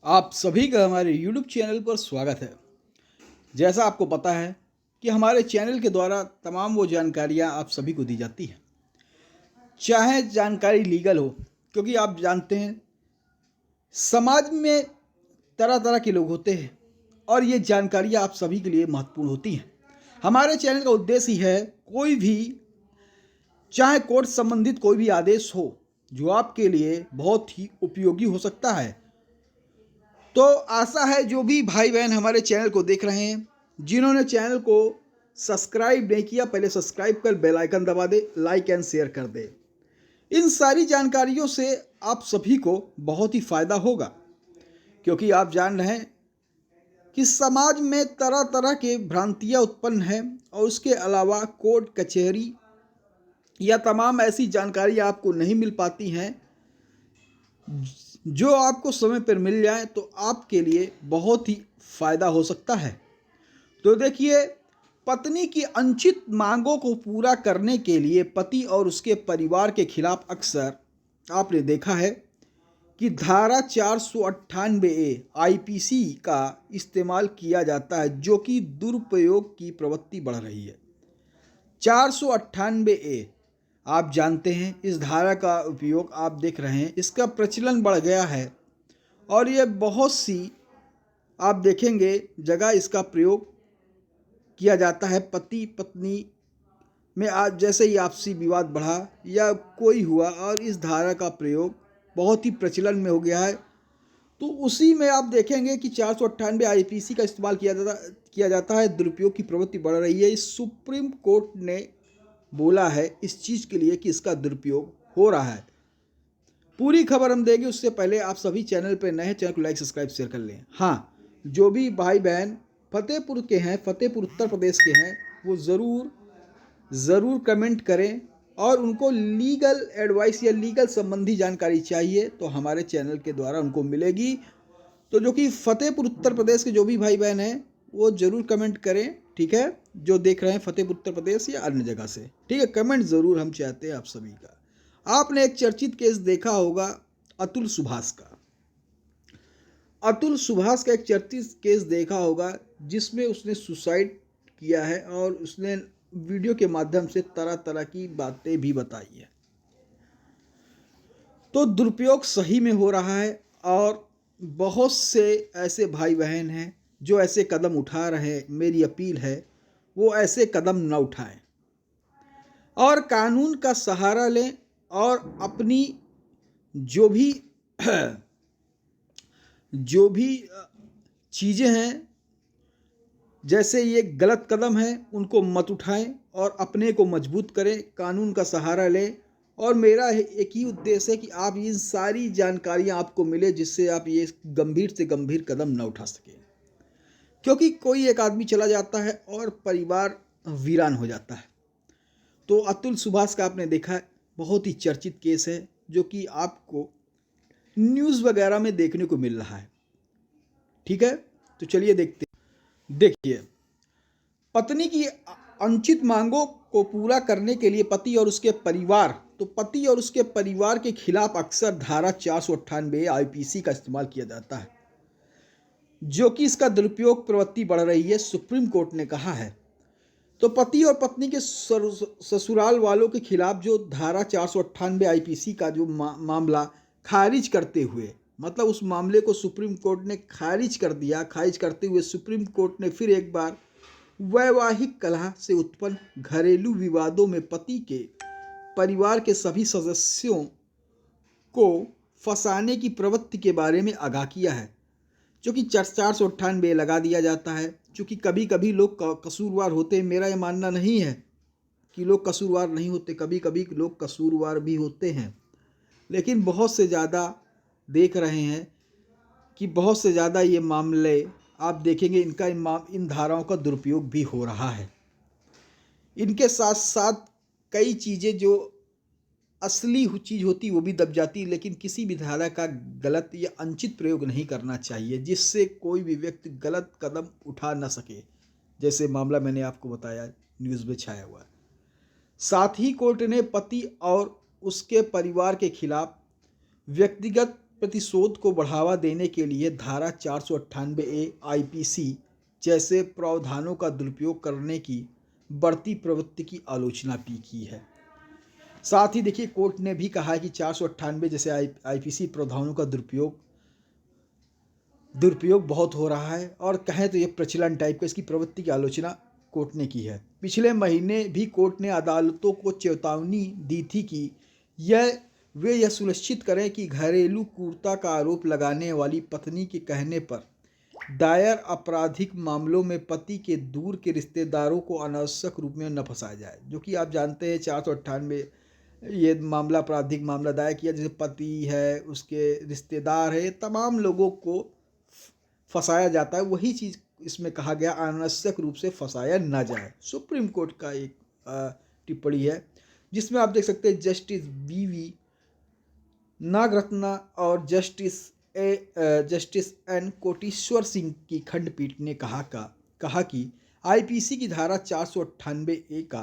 आप सभी का हमारे YouTube चैनल पर स्वागत है। जैसा आपको पता है कि हमारे चैनल के द्वारा तमाम वो जानकारियाँ आप सभी को दी जाती हैं, चाहे जानकारी लीगल हो, क्योंकि आप जानते हैं समाज में तरह तरह के लोग होते हैं और ये जानकारियाँ आप सभी के लिए महत्वपूर्ण होती हैं। हमारे चैनल का उद्देश्य ही है कोई भी, चाहे कोर्ट संबंधित कोई भी आदेश हो जो आपके लिए बहुत ही उपयोगी हो सकता है, तो आशा है जो भी भाई बहन हमारे चैनल को देख रहे हैं, जिन्होंने चैनल को सब्सक्राइब नहीं किया, पहले सब्सक्राइब कर बेल आइकन दबा दे, लाइक एंड शेयर कर दे। इन सारी जानकारियों से आप सभी को बहुत ही फायदा होगा, क्योंकि आप जान रहे हैं कि समाज में तरह तरह के भ्रांतियां उत्पन्न हैं और उसके अलावा कोर्ट कचहरी या तमाम ऐसी जानकारी आपको नहीं मिल पाती हैं जो आपको समय पर मिल जाए तो आपके लिए बहुत ही फायदा हो सकता है। तो देखिए, पत्नी की अनचित मांगों को पूरा करने के लिए पति और उसके परिवार के खिलाफ अक्सर आपने देखा है कि धारा 498A आईपीसी का इस्तेमाल किया जाता है, जो कि दुरुपयोग की प्रवृत्ति बढ़ रही है। 498A, आप जानते हैं इस धारा का उपयोग आप देख रहे हैं, इसका प्रचलन बढ़ गया है और ये बहुत सी आप देखेंगे जगह इसका प्रयोग किया जाता है। पति पत्नी में आज जैसे ही आपसी विवाद बढ़ा या कोई हुआ और इस धारा का प्रयोग बहुत ही प्रचलन में हो गया है, तो उसी में आप देखेंगे कि 498 आईपीसी का इस्तेमाल किया जाता है। दुरुपयोग की प्रवृत्ति बढ़ रही है। इस सुप्रीम कोर्ट ने बोला है इस चीज़ के लिए कि इसका दुरुपयोग हो रहा है। पूरी खबर हम देंगे, उससे पहले आप सभी चैनल पर नए हैं, चैनल को लाइक सब्सक्राइब शेयर कर लें। हाँ, जो भी भाई बहन फतेहपुर के हैं, फतेहपुर उत्तर प्रदेश के हैं, वो ज़रूर कमेंट करें और उनको लीगल एडवाइस या लीगल संबंधी जानकारी चाहिए तो हमारे चैनल के द्वारा उनको मिलेगी। तो जो कि फतेहपुर उत्तर प्रदेश के जो भी भाई बहन हैं वो ज़रूर कमेंट करें, ठीक है, जो देख रहे हैं फतेहपुर उत्तर प्रदेश या अन्य जगह से, ठीक है, कमेंट ज़रूर हम चाहते हैं आप सभी का। आपने एक चर्चित केस देखा होगा अतुल सुभाष का। अतुल सुभाष का एक चर्चित केस देखा होगा जिसमें उसने सुसाइड किया है और उसने वीडियो के माध्यम से तरह तरह की बातें भी बताई है। तो दुरुपयोग सही में हो रहा है और बहुत से ऐसे भाई बहन हैं जो ऐसे कदम उठा रहे हैं। मेरी अपील है वो ऐसे कदम न उठाएं और कानून का सहारा लें और अपनी जो भी चीज़ें हैं, जैसे ये गलत कदम है, उनको मत उठाएं और अपने को मजबूत करें, कानून का सहारा लें। और मेरा एक ही उद्देश्य है कि आप इन सारी जानकारियां आपको मिले जिससे आप ये गंभीर से गंभीर कदम न उठा सकें, क्योंकि कोई एक आदमी चला जाता है और परिवार वीरान हो जाता है। तो अतुल सुभाष का आपने देखा है, बहुत ही चर्चित केस है जो कि आपको न्यूज़ वगैरह में देखने को मिल रहा है, ठीक है। तो चलिए देखते हैं। देखिए, पत्नी की अनुचित मांगों को पूरा करने के लिए पति और उसके परिवार के खिलाफ अक्सर धारा 498 आईपीसी का इस्तेमाल किया जाता है, जो कि इसका दुरुपयोग प्रवृत्ति बढ़ रही है, सुप्रीम कोर्ट ने कहा है। तो पति और पत्नी के ससुराल वालों के खिलाफ जो धारा 498 आईपीसी का जो मामला खारिज करते हुए, मतलब उस मामले को सुप्रीम कोर्ट ने खारिज कर दिया। खारिज करते हुए सुप्रीम कोर्ट ने फिर एक बार वैवाहिक कलह से उत्पन्न घरेलू विवादों में पति के परिवार के सभी सदस्यों को फंसाने की प्रवृत्ति के बारे में आगाह किया है, जो कि 498 लगा दिया जाता है। क्योंकि कभी कभी लोग कसूरवार होते हैं। मेरा ये मानना नहीं है कि लोग कसूरवार नहीं होते, कभी कभी लोग कसूरवार भी होते हैं, लेकिन बहुत से ज़्यादा देख रहे हैं कि बहुत से ज़्यादा ये मामले आप देखेंगे इन धाराओं का दुरुपयोग भी हो रहा है। इनके साथ साथ कई चीज़ें जो असली चीज़ होती वो भी दब जाती, लेकिन किसी भी धारा का गलत या अनुचित प्रयोग नहीं करना चाहिए जिससे कोई भी व्यक्ति गलत कदम उठा न सके, जैसे मामला मैंने आपको बताया न्यूज़ में छाया हुआ है। साथ ही कोर्ट ने पति और उसके परिवार के खिलाफ व्यक्तिगत प्रतिशोध को बढ़ावा देने के लिए धारा 498A आईपीसी जैसे प्रावधानों का दुरुपयोग करने की बढ़ती प्रवृत्ति की आलोचना भी की है। साथ ही देखिए कोर्ट ने भी कहा है कि 498 जैसे आईपीसी प्रावधानों का दुरुपयोग बहुत हो रहा है और कहें तो ये प्रचलन टाइप का इसकी प्रवृत्ति की आलोचना कोर्ट ने की है। पिछले महीने भी कोर्ट ने अदालतों को चेतावनी दी थी कि वे यह सुनिश्चित करें कि घरेलू क्रूरता का आरोप लगाने वाली पत्नी के कहने पर दायर आपराधिक मामलों में पति के दूर के रिश्तेदारों को अनावश्यक रूप में न फंसाया जाए, जो कि आप जानते हैं 498 ये मामला आपराधिक मामला दायर किया जैसे पति है, उसके रिश्तेदार है, तमाम लोगों को फंसाया जाता है। वही चीज़ इसमें कहा गया अनावश्यक रूप से फंसाया न जाए। सुप्रीम कोर्ट का एक टिप्पणी है जिसमें आप देख सकते हैं जस्टिस वी नागरत्ना और जस्टिस एन कोटेश्वर सिंह की खंडपीठ ने कहा कि आईपीसी की धारा 498A का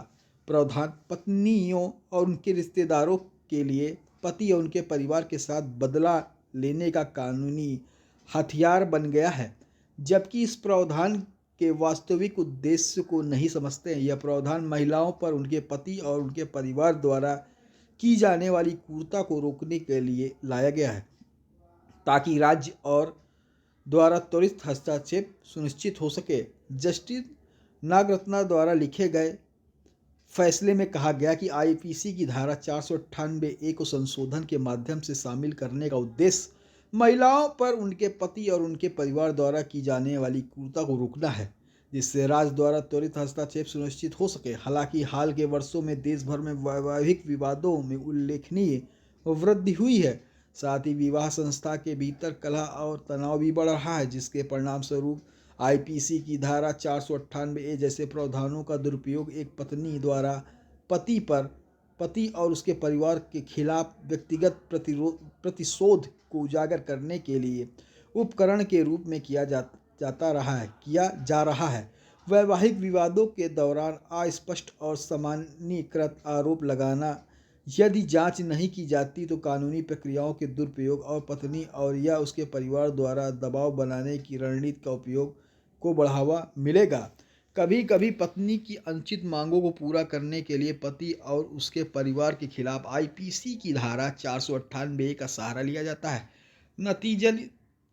प्रावधान पत्नियों और उनके रिश्तेदारों के लिए पति और उनके परिवार के साथ बदला लेने का कानूनी हथियार बन गया है, जबकि इस प्रावधान के वास्तविक उद्देश्य को नहीं समझते हैं। यह प्रावधान महिलाओं पर उनके पति और उनके परिवार द्वारा की जाने वाली क्रूरता को रोकने के लिए लाया गया है, ताकि राज्य और द्वारा त्वरित हस्तक्षेप सुनिश्चित हो सके। जस्टिस नागरत्ना द्वारा लिखे गए फैसले में कहा गया कि आईपीसी की धारा 498A को संशोधन के माध्यम से शामिल करने का उद्देश्य महिलाओं पर उनके पति और उनके परिवार द्वारा की जाने वाली क्रूरता को रोकना है, जिससे राज्य द्वारा त्वरित हस्तक्षेप सुनिश्चित हो सके। हालांकि हाल के वर्षों में देश भर में वैवाहिक विवादों में उल्लेखनीय वृद्धि हुई है। साथ ही विवाह संस्था के भीतर कलह और तनाव भी बढ़ रहा है, जिसके परिणाम स्वरूप आईपीसी की धारा 498A जैसे प्रावधानों का दुरुपयोग एक पत्नी द्वारा पति और उसके परिवार के खिलाफ व्यक्तिगत प्रतिशोध को उजागर करने के लिए उपकरण के रूप में किया जा रहा है। वैवाहिक विवादों के दौरान अस्पष्ट और सामान्यीकृत आरोप लगाना, यदि जांच नहीं की जाती तो कानूनी प्रक्रियाओं के दुरुपयोग और पत्नी और या उसके परिवार द्वारा दबाव बनाने की रणनीति का उपयोग को बढ़ावा मिलेगा। कभी कभी पत्नी की अनुचित मांगों को पूरा करने के लिए पति और उसके परिवार के खिलाफ आईपीसी की धारा 498 का सहारा लिया जाता है। नतीजन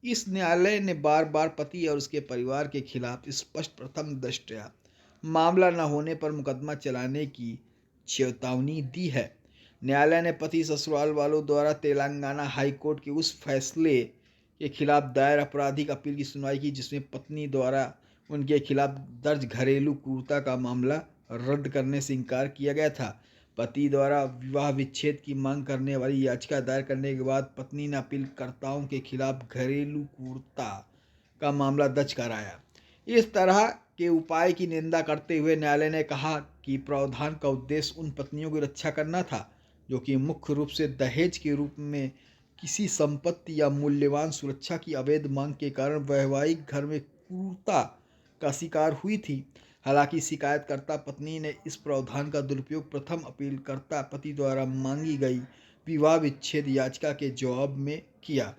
इस न्यायालय ने बार बार पति और उसके परिवार के खिलाफ स्पष्ट प्रथम दृष्टया मामला न होने पर मुकदमा चलाने की चेतावनी दी है। न्यायालय ने पति ससुराल वालों द्वारा तेलंगाना हाई कोर्ट के उस फैसले के खिलाफ दायर आपराधिक अपील की सुनवाई की, जिसमें पत्नी द्वारा उनके खिलाफ दर्ज घरेलू क्रूरता का मामला रद्द करने से इनकार किया गया था। पति द्वारा विवाह विच्छेद की मांग करने वाली याचिका दायर करने के बाद पत्नी ने अपीलकर्ताओं के खिलाफ घरेलू क्रूरता का मामला दर्ज कराया। इस तरह के उपाय की निंदा करते हुए न्यायालय ने कहा कि प्रावधान का उद्देश्य उन पत्नियों की रक्षा करना था जो कि मुख्य रूप से दहेज के रूप में किसी संपत्ति या मूल्यवान सुरक्षा की अवैध मांग के कारण वैवाहिक घर में क्रूरता का शिकार हुई थी। हालांकि शिकायतकर्ता पत्नी ने इस प्रावधान का दुरुपयोग प्रथम अपीलकर्ता पति द्वारा मांगी गई विवाह विच्छेद याचिका के जवाब में किया।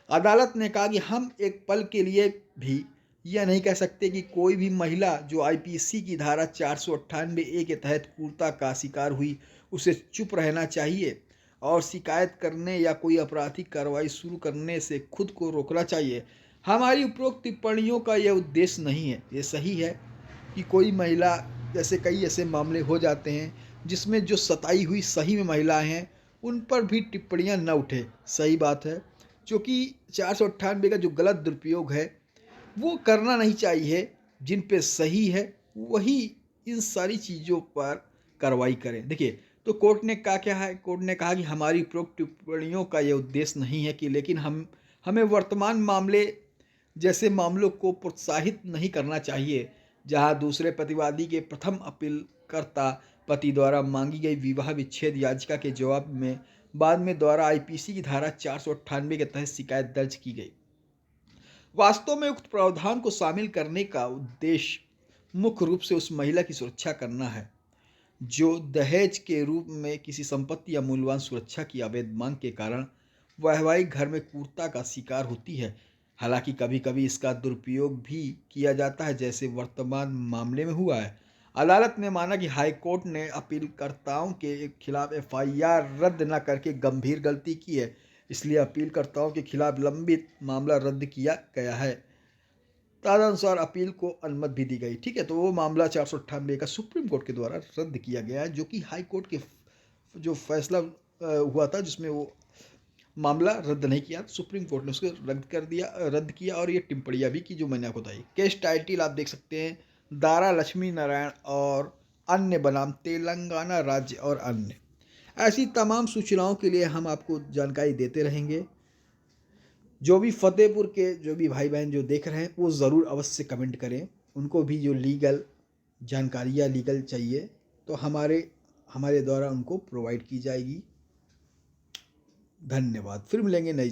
अदालत ने कहा कि हम एक पल के लिए भी यह नहीं कह सकते कि कोई भी महिला जो आईपीसी की धारा 498A के तहत क्रूरता का शिकार हुई उसे चुप रहना चाहिए और शिकायत करने या कोई आपराधिक कार्रवाई शुरू करने से खुद को रोकना चाहिए। हमारी उपरोक्त टिप्पणियों का यह उद्देश्य नहीं है। ये सही है कि कोई महिला, जैसे कई ऐसे मामले हो जाते हैं जिसमें जो सताई हुई सही में महिलाएं हैं उन पर भी टिप्पणियां न उठे, सही बात है, क्योंकि 498 का जो गलत दुरुपयोग है वो करना नहीं चाहिए। जिन पे सही है वही इन सारी चीज़ों पर कार्रवाई करें। देखिए तो कोर्ट ने कहा क्या है, कोर्ट ने कहा कि हमारी उपरोक्त टिप्पणियों का यह उद्देश्य नहीं है कि लेकिन हमें वर्तमान मामले जैसे मामलों को प्रोत्साहित नहीं करना चाहिए जहां दूसरे प्रतिवादी के प्रथम अपीलकर्ता पति द्वारा मांगी गई विवाह विच्छेद याचिका के जवाब में बाद में द्वारा आईपीसी की धारा 498 के तहत शिकायत दर्ज की गई। वास्तव में उक्त प्रावधान को शामिल करने का उद्देश्य मुख्य रूप से उस महिला की सुरक्षा करना है जो दहेज के रूप में किसी संपत्ति या मूल्यवान सुरक्षा की अवैध मांग के कारण वैवाहिक घर में क्रूरता का शिकार होती है। हालांकि कभी कभी इसका दुरुपयोग भी किया जाता है, जैसे वर्तमान मामले में हुआ है। अदालत ने माना कि हाई कोर्ट ने अपीलकर्ताओं के खिलाफ एफआईआर रद्द न करके गंभीर गलती की है, इसलिए अपीलकर्ताओं के खिलाफ लंबित मामला रद्द किया गया है। तदनुसार अपील को अनुमति भी दी गई। ठीक है, तो वो मामला 498 का सुप्रीम कोर्ट के द्वारा रद्द किया गया है, जो कि हाई कोर्ट के जो फैसला हुआ था जिसमें वो मामला रद्द नहीं किया, सुप्रीम कोर्ट ने उसको रद्द किया। और ये टिप्पणियाँ भी की जो मैंने आपको बताई। केस टाइटल आप देख सकते हैं, दारा लक्ष्मी नारायण और अन्य बनाम तेलंगाना राज्य और अन्य। ऐसी तमाम सूचनाओं के लिए हम आपको जानकारी देते रहेंगे। जो भी फतेहपुर के जो भी भाई बहन जो देख रहे हैं वो ज़रूर अवश्य कमेंट करें। उनको भी जो लीगल जानकारियाँ लीगल चाहिए तो हमारे द्वारा उनको प्रोवाइड की जाएगी। धन्यवाद। फिर मिलेंगे नई